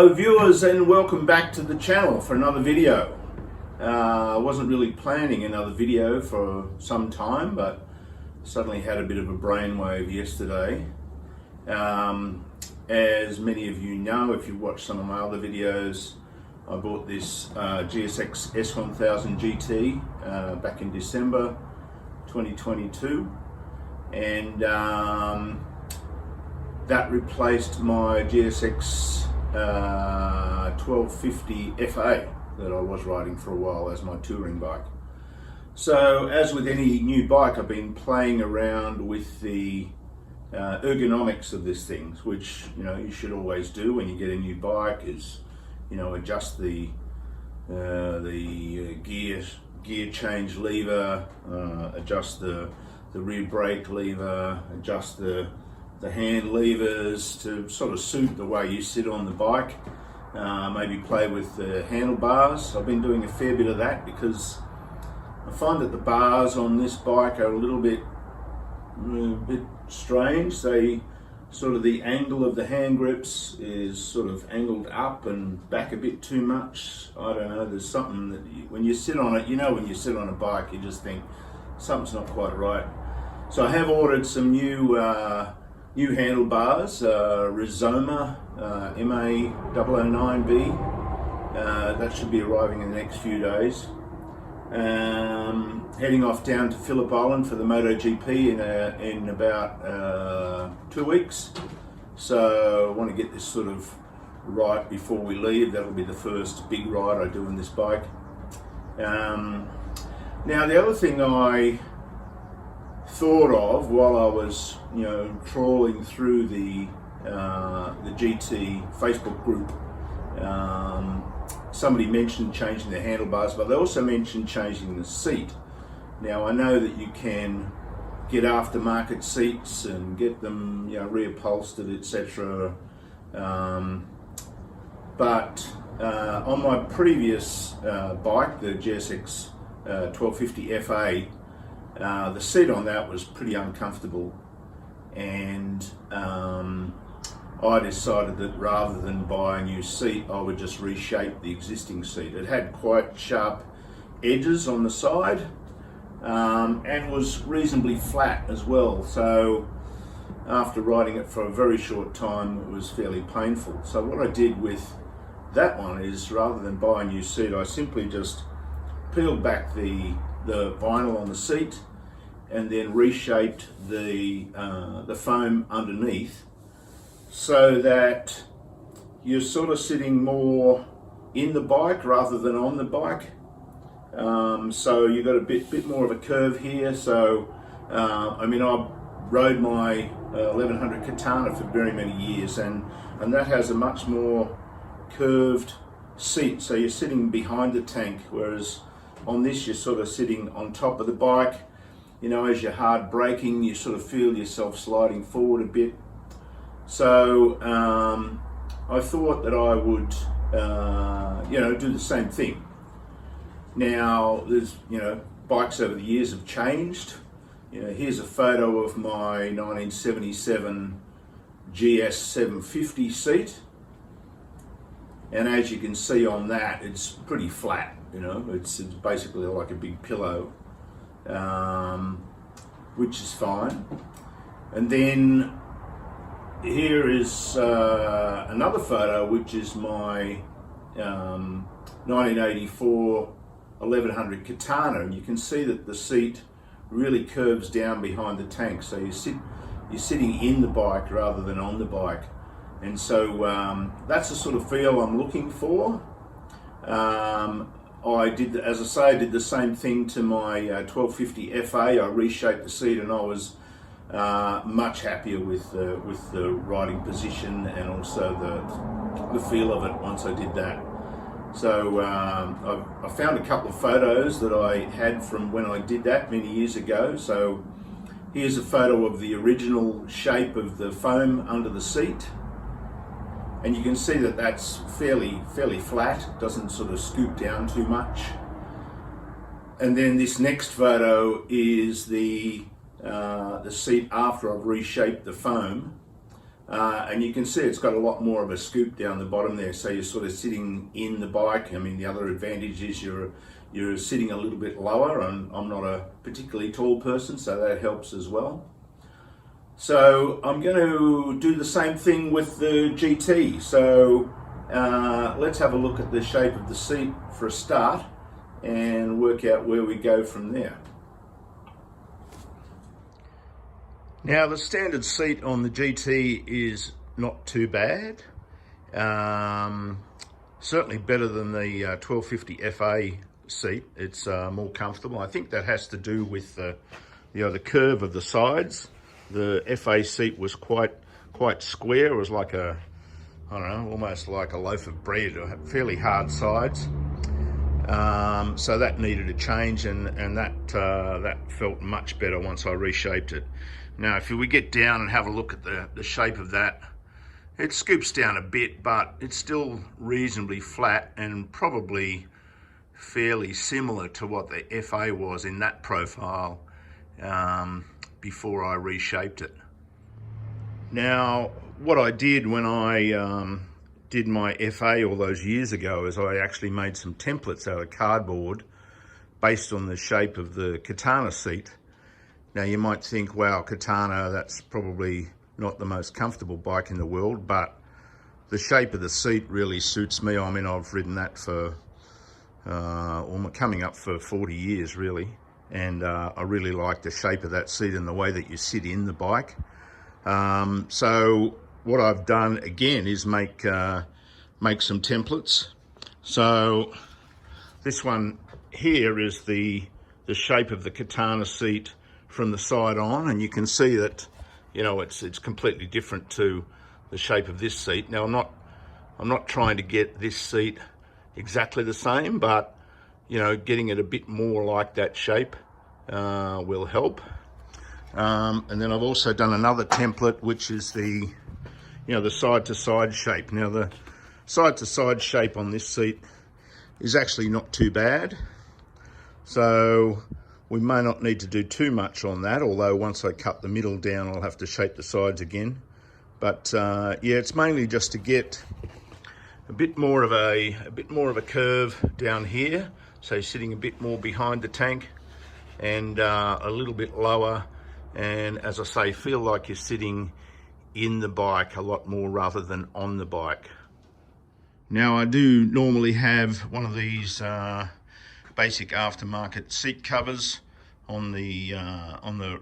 Hello viewers, and welcome back to the channel for another video. I wasn't really planning another video for some time, but suddenly had a bit of a brainwave yesterday. As many of you know, if you've watched some of my other videos, I bought this GSX-S1000GT back in December 2022, and that replaced my GSX-1250 FA that I was riding for a while as my touring bike. So as with any new bike, I've been playing around with the ergonomics of this thing, which you should always do when you get a new bike, is adjust the gear change lever, adjust the rear brake lever, adjust the hand levers to sort of suit the way you sit on the bike. Maybe play with the handlebars. I've been doing a fair bit of that because I find that the bars on this bike are a little bit strange. They sort of, the angle of the hand grips is sort of angled up and back a bit too much. I don't know, there's something that when you sit on it, when you sit on a bike, you just think something's not quite right. So I have ordered some new handlebars, Reshape MA009B. That should be arriving in the next few days. Heading off down to Phillip Island for the MotoGP in about 2 weeks. So I want to get this sort of right before we leave. That'll be the first big ride I do in this bike. Now the other thing I thought of while I was trawling through the GT Facebook group, somebody mentioned changing the handlebars, but they also mentioned changing the seat. Now I know that you can get aftermarket seats and get them reupholstered, etc. But on my previous bike, the GSX 1250 FA, the seat on that was pretty uncomfortable, and I decided that rather than buy a new seat, I would just reshape the existing seat. It had quite sharp edges on the side, and was reasonably flat as well. So after riding it for a very short time, it was fairly painful. So what I did with that one is, rather than buy a new seat, I simply just peeled back the vinyl on the seat and then reshaped the foam underneath, so that you're sort of sitting more in the bike rather than on the bike. So you've got a bit more of a curve here. So I rode my 1100 Katana for very many years, and that has a much more curved seat. So you're sitting behind the tank, whereas on this you're sort of sitting on top of the bike. As you're hard braking, you sort of feel yourself sliding forward a bit. So I thought that I would do the same thing. Now there's bikes over the years have changed. Here's a photo of my 1977 GS750 seat, and as you can see on that, it's pretty flat. It's basically like a big pillow, which is fine. And then here is another photo, which is my 1984 1100 Katana, and you can see that the seat really curves down behind the tank, so you're sitting in the bike rather than on the bike. And so that's the sort of feel I'm looking for. I did, as I say, I did the same thing to my 1250 FA. I reshaped the seat, and I was much happier with the riding position and also the feel of it once I did that. So I found a couple of photos that I had from when I did that many years ago. So here's a photo of the original shape of the foam under the seat, and you can see that that's fairly flat. It doesn't sort of scoop down too much. And then this next photo is the seat after I've reshaped the foam. And you can see it's got a lot more of a scoop down the bottom there, so you're sort of sitting in the bike. I mean, the other advantage is you're sitting a little bit lower, and I'm not a particularly tall person, so that helps as well. So I'm going to do the same thing with the GT. So let's have a look at the shape of the seat for a start and work out where we go from there. Now, the standard seat on the GT is not too bad. Certainly better than the 1250 FA seat. It's more comfortable. I think that has to do with the curve of the sides. The FA seat was quite square. It was like I don't know, almost like a loaf of bread, or fairly hard sides. So that needed a change, and that felt much better once I reshaped it. Now, if we get down and have a look at the shape of that, it scoops down a bit, but it's still reasonably flat and probably fairly similar to what the FA was in that profile before I reshaped it. Now, what I did when I did my FA all those years ago is I actually made some templates out of cardboard based on the shape of the Katana seat. Now, you might think, wow, Katana, that's probably not the most comfortable bike in the world, but the shape of the seat really suits me. I mean, I've ridden that for coming up for 40 years, really, and I really like the shape of that seat and the way that you sit in the bike. So what I've done again is make some templates. So this one here is the shape of the Katana seat from the side on, and you can see that, you know, it's completely different to the shape of this seat. Now, I'm not trying to get this seat exactly the same, but you know, getting it a bit more like that shape will help. And then I've also done another template, which is the side-to-side shape. Now, the side-to-side shape on this seat is actually not too bad, so we may not need to do too much on that, although once I cut the middle down, I'll have to shape the sides again. But yeah, it's mainly just to get a bit more of a curve down here, so sitting a bit more behind the tank and a little bit lower, and as I say, feel like you're sitting in the bike a lot more rather than on the bike. Now, I do normally have one of these basic aftermarket seat covers on the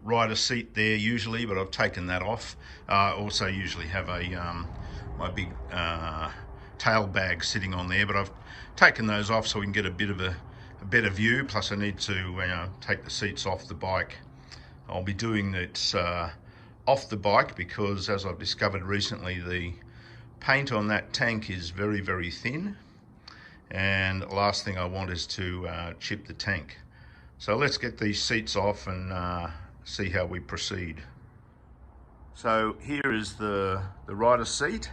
rider seat there usually, but I've taken that off. I also usually have my big tail bag sitting on there, but I've taken those off so we can get a bit of a better view. Plus, I need to take the seats off the bike. I'll be doing it off the bike because, as I've discovered recently, the paint on that tank is very, very thin, and the last thing I want is to chip the tank. So let's get these seats off and see how we proceed. So here is the rider seat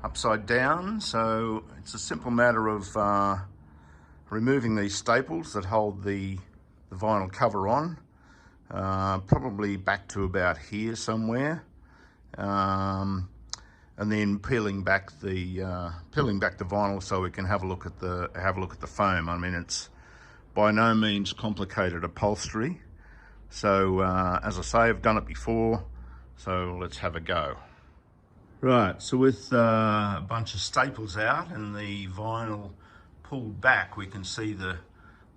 upside down. So it's a simple matter of removing these staples that hold the vinyl cover on, probably back to about here somewhere, and then peeling back the vinyl so we can have a look at the foam. I mean, it's by no means complicated upholstery. So as I say, I've done it before, so let's have a go. Right, so with a bunch of staples out and the vinyl pulled back, we can see the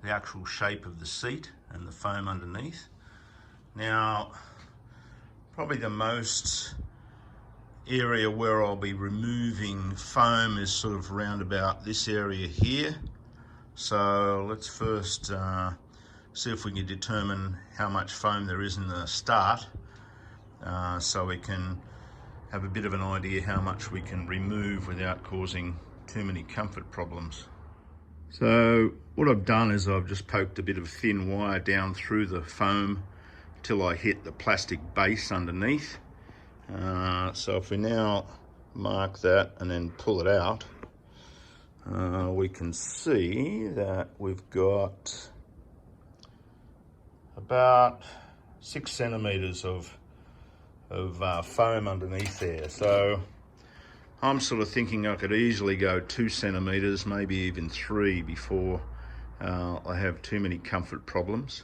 actual shape of the seat and the foam underneath. Now, probably the most area where I'll be removing foam is sort of around about this area here. So let's first see if we can determine how much foam there is in the start, so we can have a bit of an idea how much we can remove without causing too many comfort problems. So what I've done is I've just poked a bit of thin wire down through the foam till I hit the plastic base underneath. So if we now mark that and then pull it out, we can see that we've got about 6 centimeters of foam underneath there. So I'm sort of thinking I could easily go 2 centimeters, maybe even 3 before I have too many comfort problems.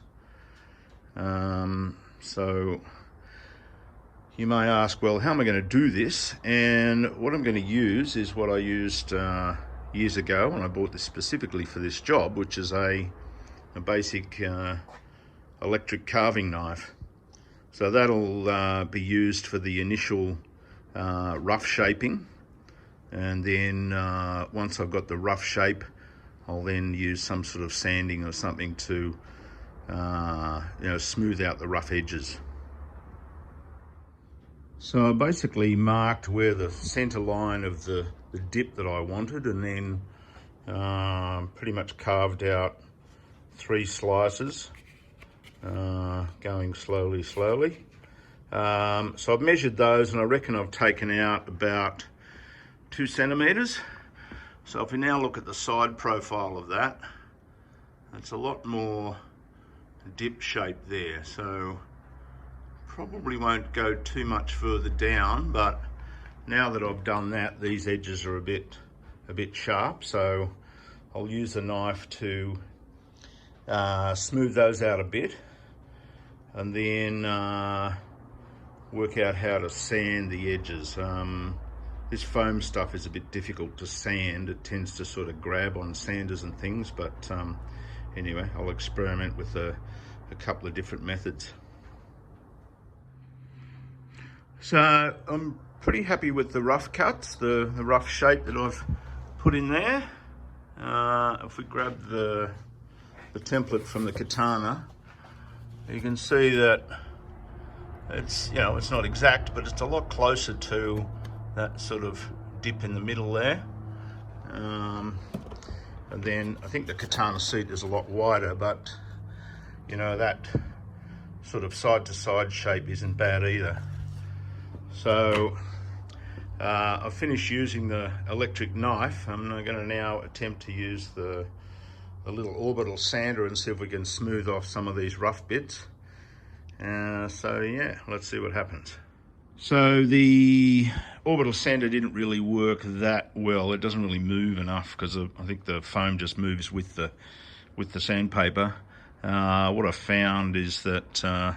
So you may ask, well, how am I going to do this? And what I'm going to use is what I used years ago when I bought this specifically for this job, which is a basic electric carving knife. So that'll be used for the initial rough shaping, and then once I've got the rough shape, I'll then use some sort of sanding or something to smooth out the rough edges. So I basically marked where the center line of the dip that I wanted, and then pretty much carved out 3 slices, going slowly. So I've measured those, and I reckon I've taken out about 2 centimeters. So if we now look at the side profile of that, it's a lot more dip shape there. So probably won't go too much further down, but now that I've done that, these edges are a bit sharp, so I'll use a knife to smooth those out a bit, and then work out how to sand the edges. This foam stuff is a bit difficult to sand. It tends to sort of grab on sanders and things, but anyway, I'll experiment with a couple of different methods. So I'm pretty happy with the rough cuts, the rough shape that I've put in there. If we grab the template from the katana, you can see that it's not exact, but it's a lot closer to that sort of dip in the middle there. And then I think the katana seat is a lot wider, but that sort of side to side shape isn't bad either. So I've finished using the electric knife. I'm going to now attempt to use the little orbital sander and see if we can smooth off some of these rough bits. So yeah, let's see what happens. So the orbital sander didn't really work that well. It doesn't really move enough because I think the foam just moves with the sandpaper. What I found is that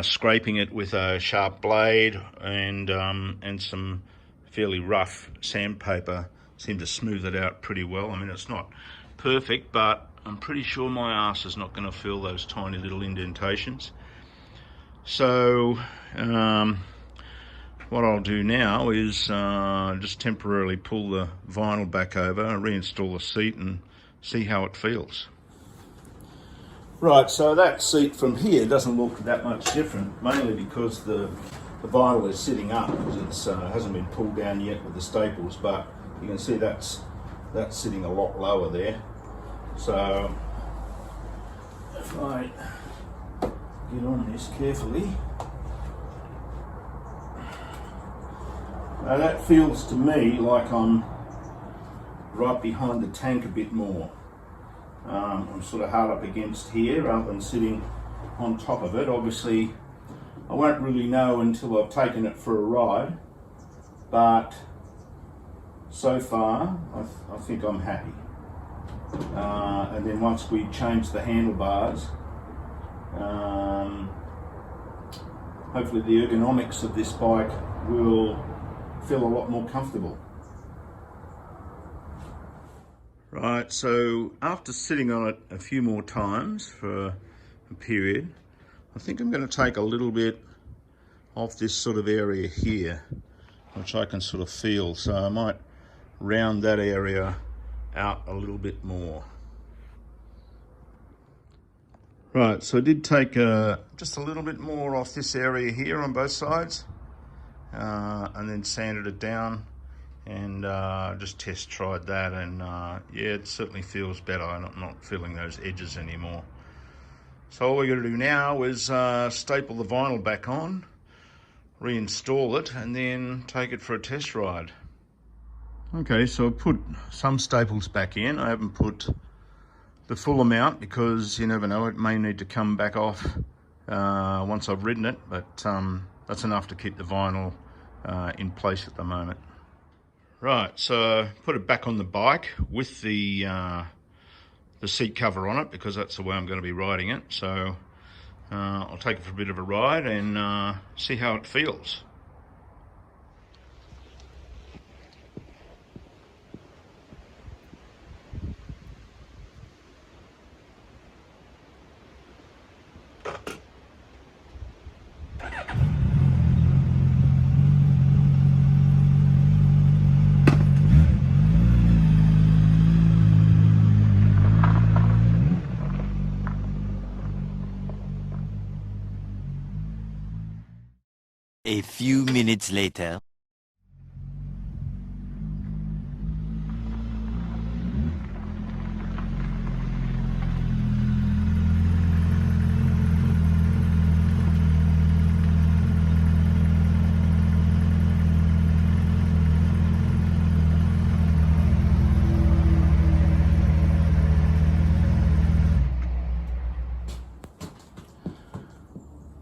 scraping it with a sharp blade and some fairly rough sandpaper seemed to smooth it out pretty well. I mean, it's not perfect, but I'm pretty sure my arse is not going to fill those tiny little indentations. So what I'll do now is just temporarily pull the vinyl back over, reinstall the seat, and see how it feels. Right, so that seat from here doesn't look that much different, mainly because the vinyl is sitting up, because it hasn't been pulled down yet with the staples, but you can see that's sitting a lot lower there. So if I get on this carefully, now that feels to me like I'm right behind the tank a bit more. I'm sort of hard up against here rather than sitting on top of it. Obviously, I won't really know until I've taken it for a ride, but so far I think I'm happy. And then once we change the handlebars, hopefully the ergonomics of this bike will feel a lot more comfortable. Right, so after sitting on it a few more times for a period, I think I'm going to take a little bit off this sort of area here, which I can sort of feel. So I might round that area out a little bit more. Right, so I did take just a little bit more off this area here on both sides, and then sanded it down. And just test tried that, and yeah, it certainly feels better. I'm not feeling those edges anymore. So all we're going to do now is staple the vinyl back on, reinstall it, and then take it for a test ride. Okay, so I've put some staples back in. I haven't put the full amount because you never know, it may need to come back off once I've ridden it, but that's enough to keep the vinyl in place at the moment. Right, so put it back on the bike with the seat cover on it, because that's the way I'm going to be riding it. So I'll take it for a bit of a ride and see how it feels. A few minutes later.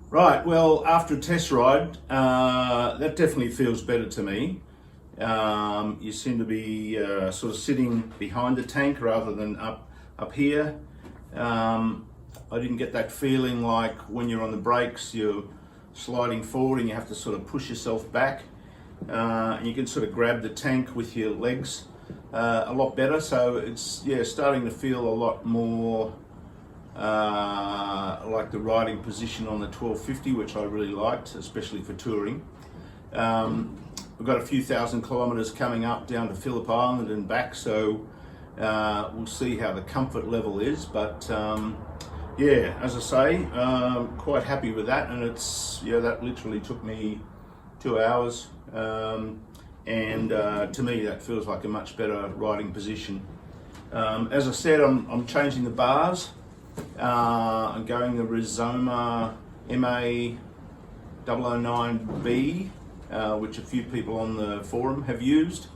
Right, well, after a test ride, that definitely feels better to me. You seem to be sort of sitting behind the tank rather than up here. I didn't get that feeling like when you're on the brakes, you're sliding forward and you have to sort of push yourself back. And you can sort of grab the tank with your legs a lot better. So it's, yeah, starting to feel a lot more like the riding position on the 1250, which I really liked, especially for touring. We've got a few thousand kilometres coming up down to Phillip Island and back, so we'll see how the comfort level is. But yeah, as I say, quite happy with that, and it's, yeah, that literally took me 2 hours, and to me that feels like a much better riding position. As I said, I'm changing the bars. I'm going the Rizoma MA009B, which a few people on the forum have used,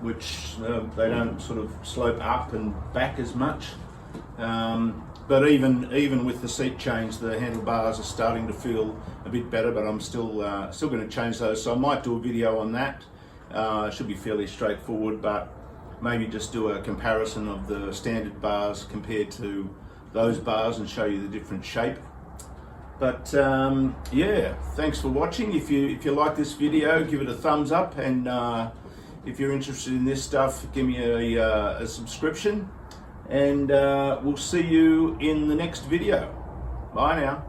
which they don't sort of slope up and back as much. But even with the seat change, the handlebars are starting to feel a bit better, but I'm still going to change those. So I might do a video on that. It should be fairly straightforward, but maybe just do a comparison of the standard bars compared to those bars and show you the different shape. But yeah, thanks for watching. If you like this video, give it a thumbs up, and if you're interested in this stuff, give me a subscription, and we'll see you in the next video. Bye now.